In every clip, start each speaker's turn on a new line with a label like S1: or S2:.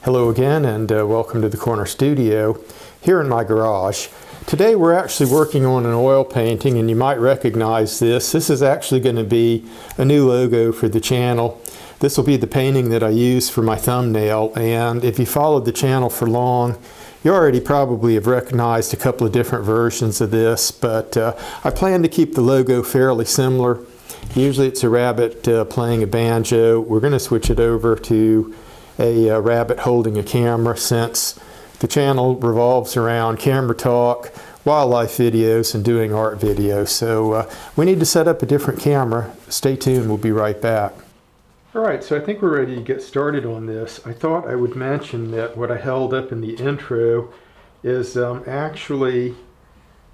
S1: Hello again, and welcome to the Corner Studio here in my garage. Today we're actually working on an oil painting, and you might recognize this. This is actually going to be a new logo for the channel. This will be the painting that I use for my thumbnail, and if you followed the channel for long, you already probably have recognized a couple of different versions of this, but I plan to keep the logo fairly similar. Usually it's a rabbit playing a banjo. We're going to switch it over to a rabbit holding a camera, since the channel revolves around camera talk, wildlife videos, and doing art videos. So we need to set up a different camera. Stay tuned, we'll be right back. Alright, so I think we're ready to get started on this. I thought I would mention that what I held up in the intro is actually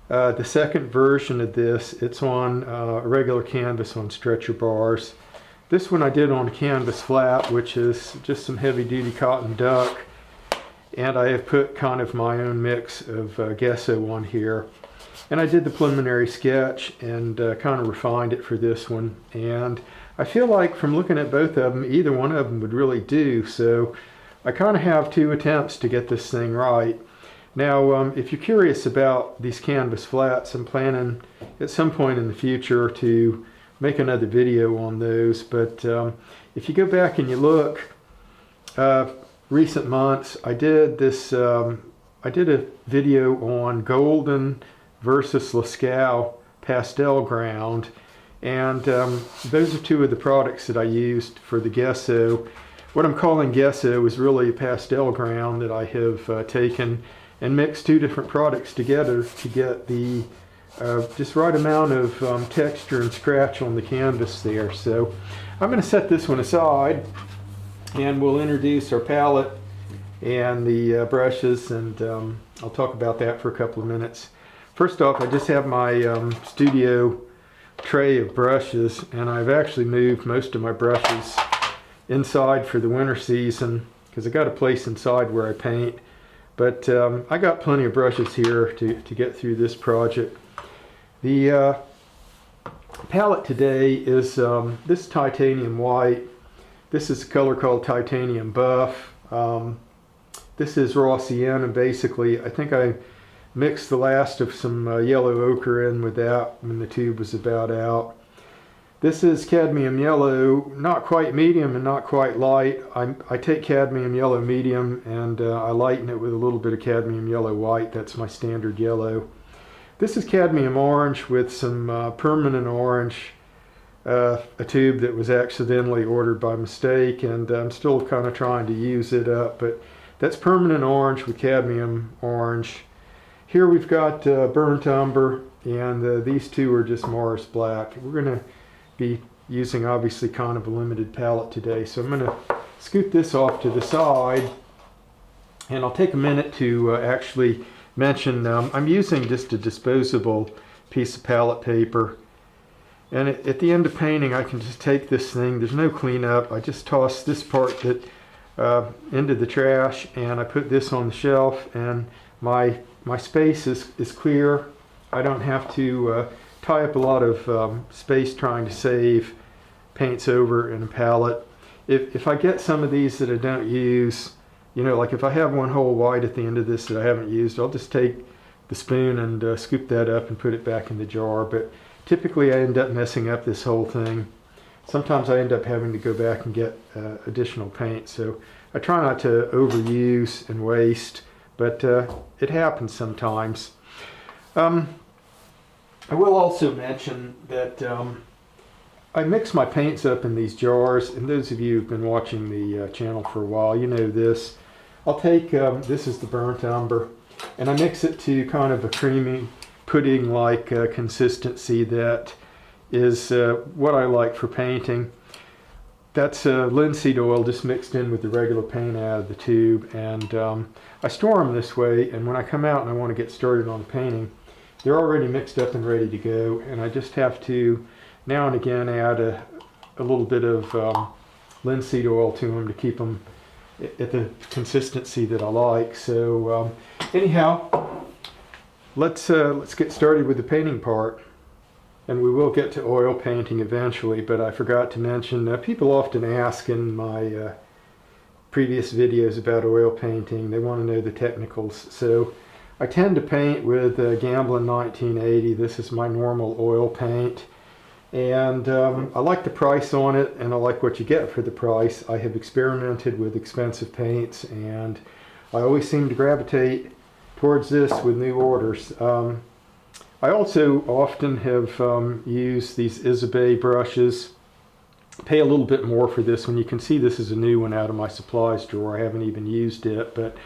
S1: the second version of this. It's on a regular canvas on stretcher bars. This one I did on canvas flat, which is just some heavy-duty cotton duck, and I have put kind of my own mix of gesso on here. And I did the preliminary sketch and kind of refined it for this one, and I feel like from looking at both of them, either one of them would really do, so I kind of have two attempts to get this thing right. Now, if you're curious about these canvas flats, I'm planning at some point in the future to make another video on those, but if you go back and you look, recent months, I did a video on Golden versus Lascaux pastel ground, and those are two of the products that I used for the gesso. What I'm calling gesso is really a pastel ground that I have taken and mixed two different products together to get the just right amount of texture and scratch on the canvas there. So I'm going to set this one aside, and we'll introduce our palette and the brushes, and I'll talk about that for a couple of minutes. First off, I just have my studio tray of brushes, and I've actually moved most of my brushes inside for the winter season because I got a place inside where I paint. But I got plenty of brushes here to get through this project. The palette today is this titanium white. This is a color called titanium buff. This is raw sienna. Basically, I think I mixed the last of some yellow ochre in with that when the tube was about out. This is cadmium yellow, not quite medium and not quite light. I take cadmium yellow medium and I lighten it with a little bit of cadmium yellow white. That's my standard yellow. This is cadmium orange with some permanent orange, a tube that was accidentally ordered by mistake, and I'm still kind of trying to use it up, but that's permanent orange with cadmium orange. Here we've got burnt umber, and these two are just Morris black. We're going to be using obviously kind of a limited palette today, so I'm going to scoot this off to the side, and I'll take a minute to actually mention I'm using just a disposable piece of palette paper, and at the end of painting I can just take this thing. There's no cleanup. I just toss this part that into the trash, and I put this on the shelf, and my space is clear. I don't have to tie up a lot of space trying to save paints over in a palette. If I get some of these that I don't use, you know, like if I have one whole white at the end of this that I haven't used, I'll just take the spoon and scoop that up and put it back in the jar. But typically I end up messing up this whole thing. Sometimes I end up having to go back and get additional paint. So I try not to overuse and waste, but it happens sometimes. I will also mention that I mix my paints up in these jars, and those of you who've been watching the channel for a while, you know this. I'll take, this is the burnt umber, and I mix it to kind of a creamy pudding-like consistency that is what I like for painting. That's linseed oil just mixed in with the regular paint out of the tube, and I store them this way, and when I come out and I want to get started on the painting, they're already mixed up and ready to go, and I just have to now and again add a little bit of linseed oil to them to keep them at the consistency that I like. So anyhow, let's get started with the painting part. And we will get to oil painting eventually, but I forgot to mention, people often ask in my previous videos about oil painting. They want to know the technicals. So I tend to paint with Gamblin 1980. This is my normal oil paint. And I like the price on it, and I like what you get for the price. I have experimented with expensive paints, and I always seem to gravitate towards this with new orders. I also often have used these Isabey brushes. Pay a little bit more for this one. You can see this is a new one out of my supplies drawer. I haven't even used it, but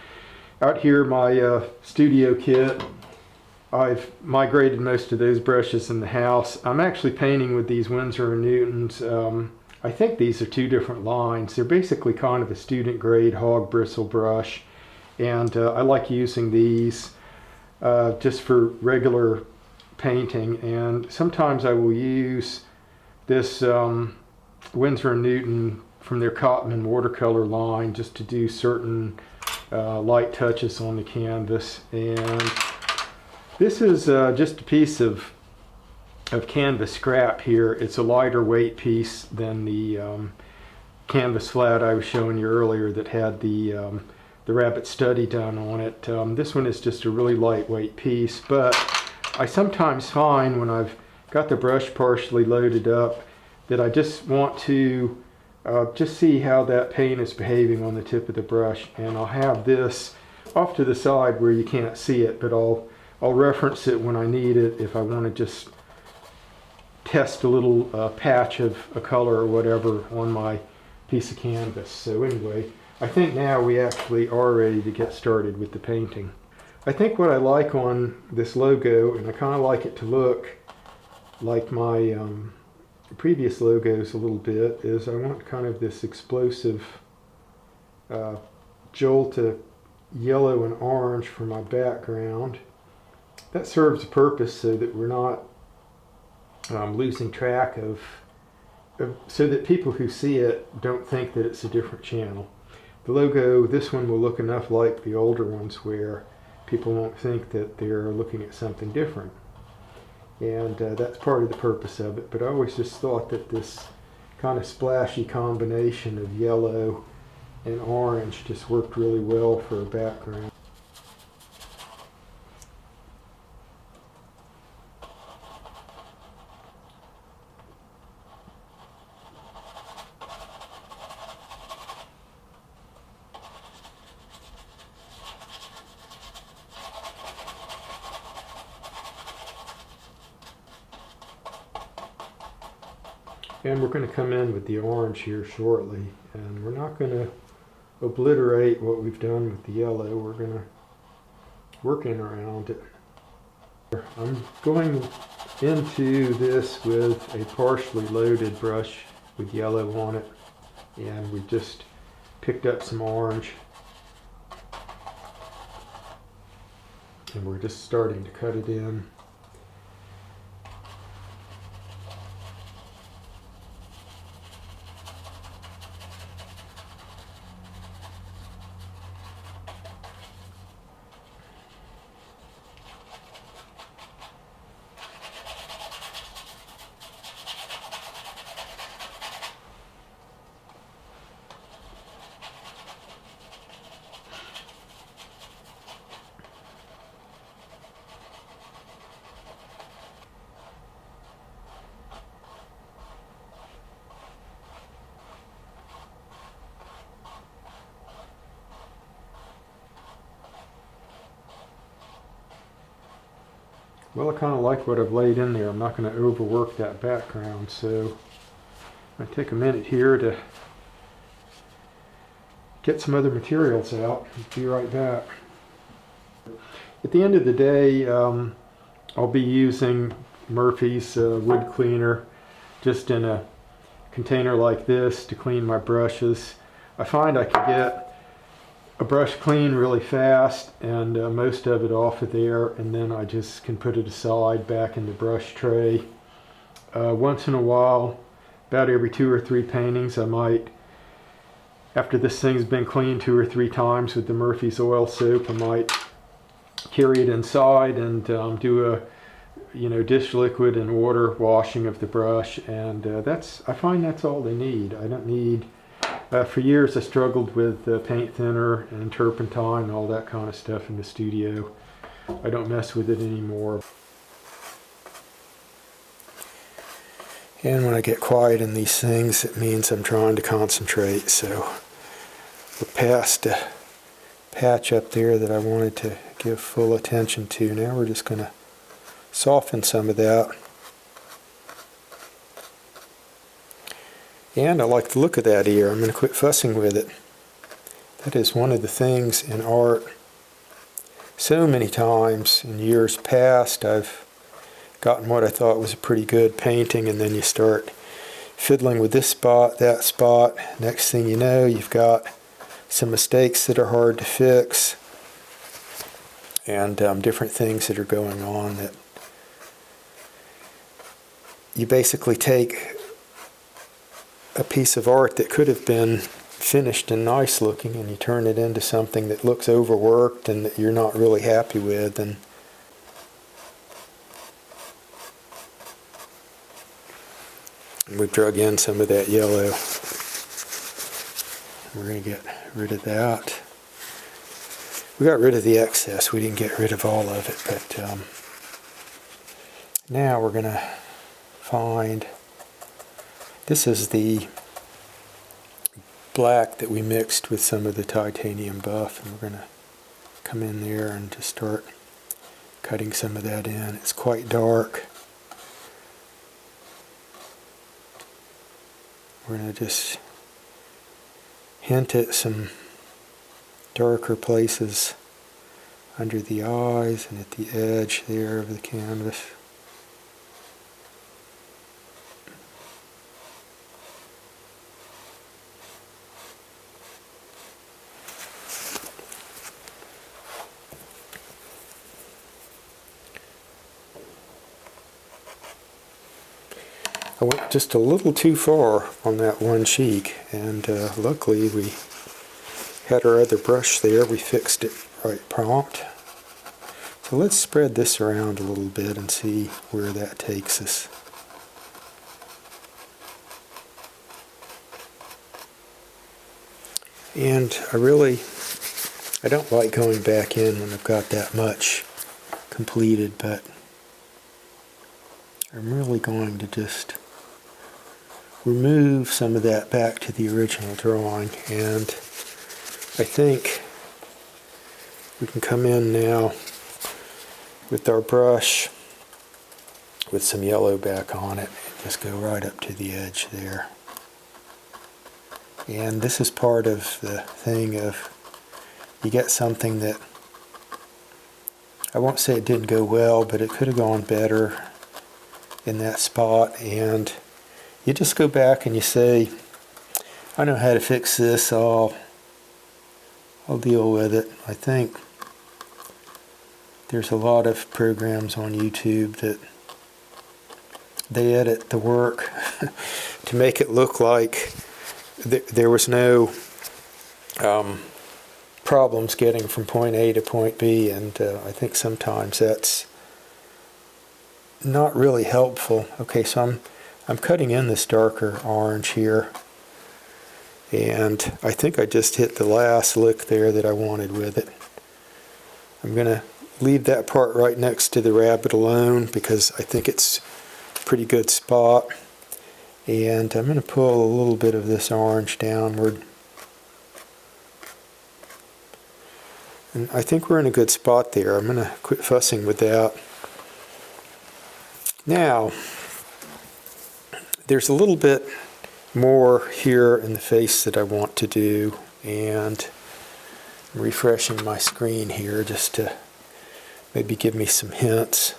S1: out here my studio kit, I've migrated most of those brushes in the house. I'm actually painting with these Winsor & Newtons. I think these are two different lines. They're basically kind of a student grade hog bristle brush, and I like using these just for regular painting, and sometimes I will use this Winsor & Newton from their Cotman watercolor line just to do certain light touches on the canvas. And this is just a piece of canvas scrap here. It's a lighter weight piece than the canvas flat I was showing you earlier that had the rabbit study done on it. This one is just a really lightweight piece, but I sometimes find when I've got the brush partially loaded up that I just want to just see how that paint is behaving on the tip of the brush, and I'll have this off to the side where you can't see it, but I'll reference it when I need it if I want to just test a little patch of a color or whatever on my piece of canvas. So anyway, I think now we actually are ready to get started with the painting. I think what I like on this logo, and I kind of like it to look like my previous logos a little bit, is I want kind of this explosive jolt of yellow and orange for my background. That serves a purpose so that we're not losing track of, so that people who see it don't think that it's a different channel. The logo, this one will look enough like the older ones where people won't think that they're looking at something different. And that's part of the purpose of it. But I always just thought that this kind of splashy combination of yellow and orange just worked really well for a background. And we're going to come in with the orange here shortly, and we're not going to obliterate what we've done with the yellow. We're going to work in around it. I'm going into this with a partially loaded brush with yellow on it, and we just picked up some orange, and we're just starting to cut it in. Well, I kind of like what I've laid in there. I'm not going to overwork that background, so I'm going to take a minute here to get some other materials out. Be right back. At the end of the day, I'll be using Murphy's wood cleaner just in a container like this to clean my brushes. I find I can get a brush clean really fast and most of it off of there, and then I just can put it aside back in the brush tray. Once in a while, about every 2 or 3 paintings, I might, after this thing's been cleaned 2 or 3 times with the Murphy's oil soap, I might carry it inside and do a dish liquid and water washing of the brush, and I find that's all they need. I don't need For years I struggled with paint thinner and turpentine and all that kind of stuff in the studio. I don't mess with it anymore. And when I get quiet in these things, it means I'm trying to concentrate. So we're past a patch up there that I wanted to give full attention to. Now we're just going to soften some of that. And I like the look of that ear. I'm going to quit fussing with it. That is one of the things in art. So many times in years past I've gotten what I thought was a pretty good painting, and then you start fiddling with this spot, that spot. Next thing you know, you've got some mistakes that are hard to fix, and different things that are going on that you basically take a piece of art that could have been finished and nice looking, and you turn it into something that looks overworked and that you're not really happy with. And we've drug in some of that yellow. We're going to get rid of that. We got rid of the excess. We didn't get rid of all of it, but now we're going to find, this is the black that we mixed with some of the titanium buff, and we're going to come in there and just start cutting some of that in. It's quite dark. We're going to just hint at some darker places under the eyes and at the edge there of the canvas. I went just a little too far on that one cheek, and luckily we had our other brush there. We fixed it right prompt. So let's spread this around a little bit and see where that takes us. And I don't like going back in when I've got that much completed, but I'm really going to just remove some of that back to the original drawing, and I think we can come in now with our brush with some yellow back on it and just go right up to the edge there. And this is part of the thing of, you get something that, I won't say it didn't go well, but it could have gone better in that spot, and you just go back and you say, I know how to fix this, I'll deal with it. I think there's a lot of programs on YouTube that they edit the work to make it look like there was no problems getting from point A to point B, and I think sometimes that's not really helpful. Okay, so I'm cutting in this darker orange here, and I think I just hit the last lick there that I wanted with it. I'm going to leave that part right next to the rabbit alone because I think it's a pretty good spot, and I'm going to pull a little bit of this orange downward, and I think we're in a good spot there. I'm going to quit fussing with that. Now, there's a little bit more here in the face that I want to do, and I'm refreshing my screen here just to maybe give me some hints.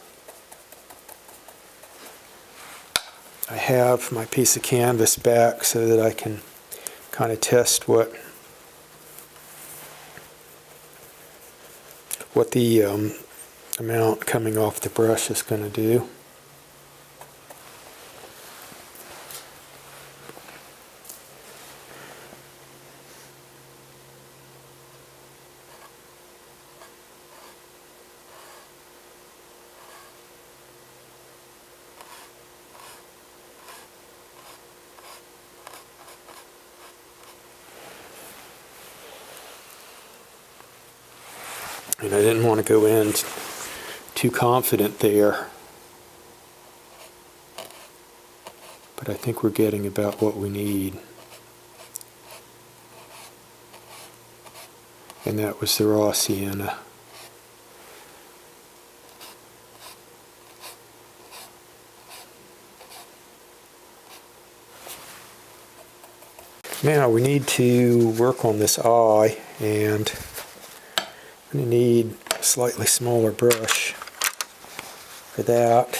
S1: I have my piece of canvas back so that I can kind of test what the amount coming off the brush is going to do. And I didn't want to go in too confident there. But I think we're getting about what we need. And that was the raw sienna. Now we need to work on this eye, and I'm going to need a slightly smaller brush for that.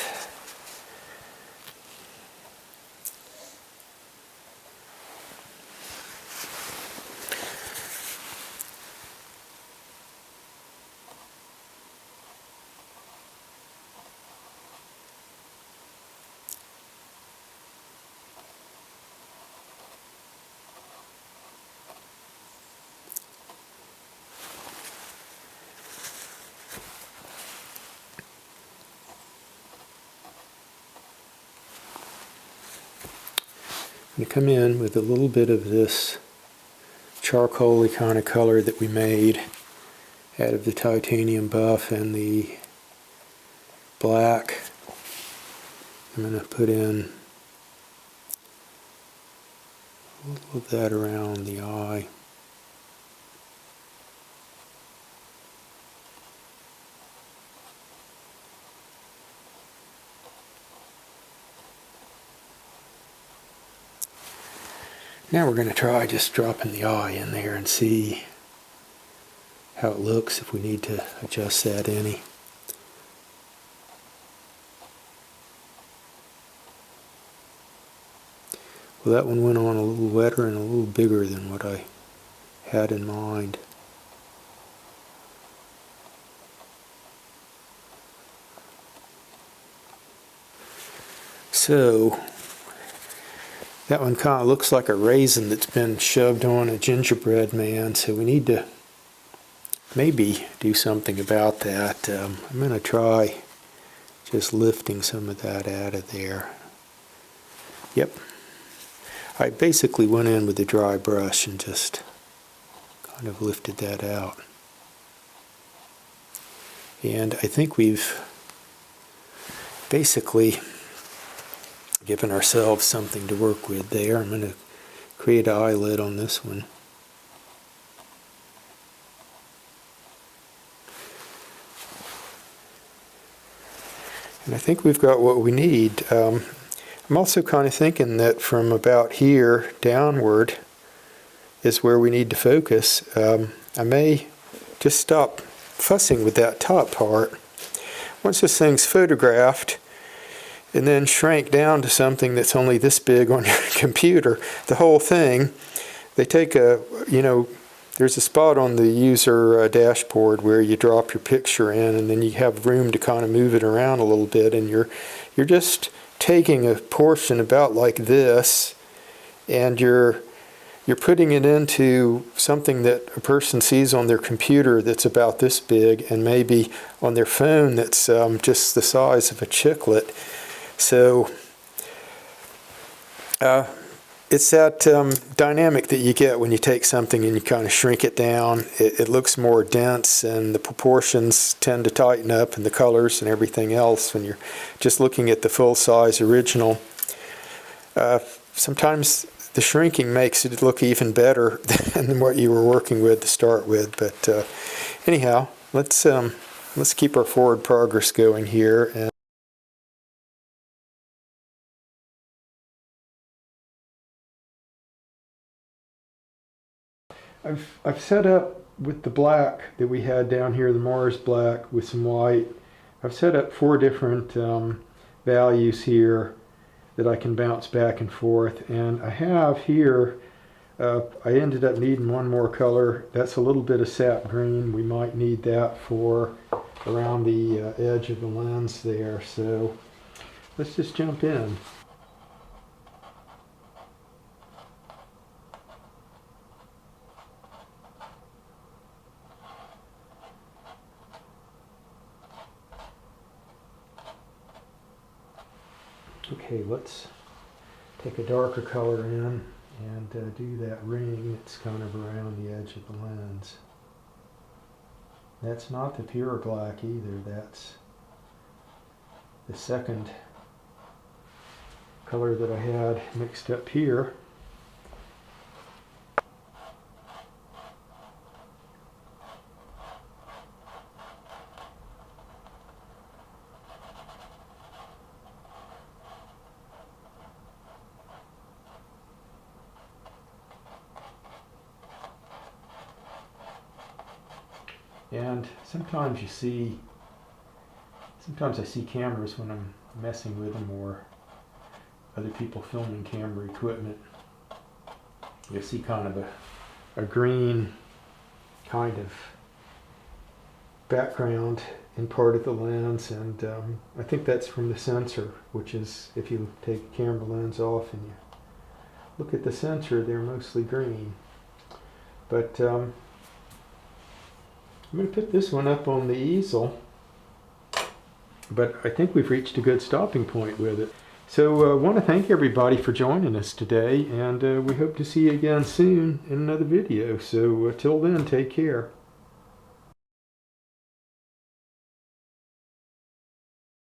S1: I'm going to come in with a little bit of this charcoal-y kind of color that we made out of the titanium buff and the black. I'm going to put in a little of that around the eye. Now we're going to try just dropping the eye in there and see how it looks, if we need to adjust that any. Well, that one went on a little wetter and a little bigger than what I had in mind. So that one kind of looks like a raisin that's been shoved on a gingerbread man, so we need to maybe do something about that. I'm going to try just lifting some of that out of there. Yep. I basically went in with a dry brush and just kind of lifted that out. And I think we've basically given ourselves something to work with there. I'm going to create an eyelid on this one. And I think we've got what we need. I'm also kind of thinking that from about here downward is where we need to focus. I may just stop fussing with that top part. Once this thing's photographed, and then shrank down to something that's only this big on your computer, the whole thing, they take a, there's a spot on the user dashboard where you drop your picture in, and then you have room to kind of move it around a little bit, and you're just taking a portion about like this, and you're putting it into something that a person sees on their computer that's about this big, and maybe on their phone that's just the size of a chiclet. So it's that dynamic that you get when you take something and you kind of shrink it down. It looks more dense, and the proportions tend to tighten up, and the colors and everything else when you're just looking at the full-size original. Sometimes the shrinking makes it look even better than what you were working with to start with. But anyhow, let's keep our forward progress going here. And I've set up with the black that we had down here, the Mars black with some white. I've set up 4 different values here that I can bounce back and forth. And I have here, I ended up needing one more color. That's a little bit of sap green. We might need that for around the edge of the lens there. So let's just jump in. Okay, let's take a darker color in and do that ring that's kind of around the edge of the lens. That's not the pure black either. That's the second color that I had mixed up here. And sometimes I see cameras when I'm messing with them, or other people filming camera equipment. You see kind of a green kind of background in part of the lens, and I think that's from the sensor, which is, if you take a camera lens off and you look at the sensor, they're mostly green. But I'm going to put this one up on the easel, but I think we've reached a good stopping point with it. So I want to thank everybody for joining us today, and we hope to see you again soon in another video. So till then, take care.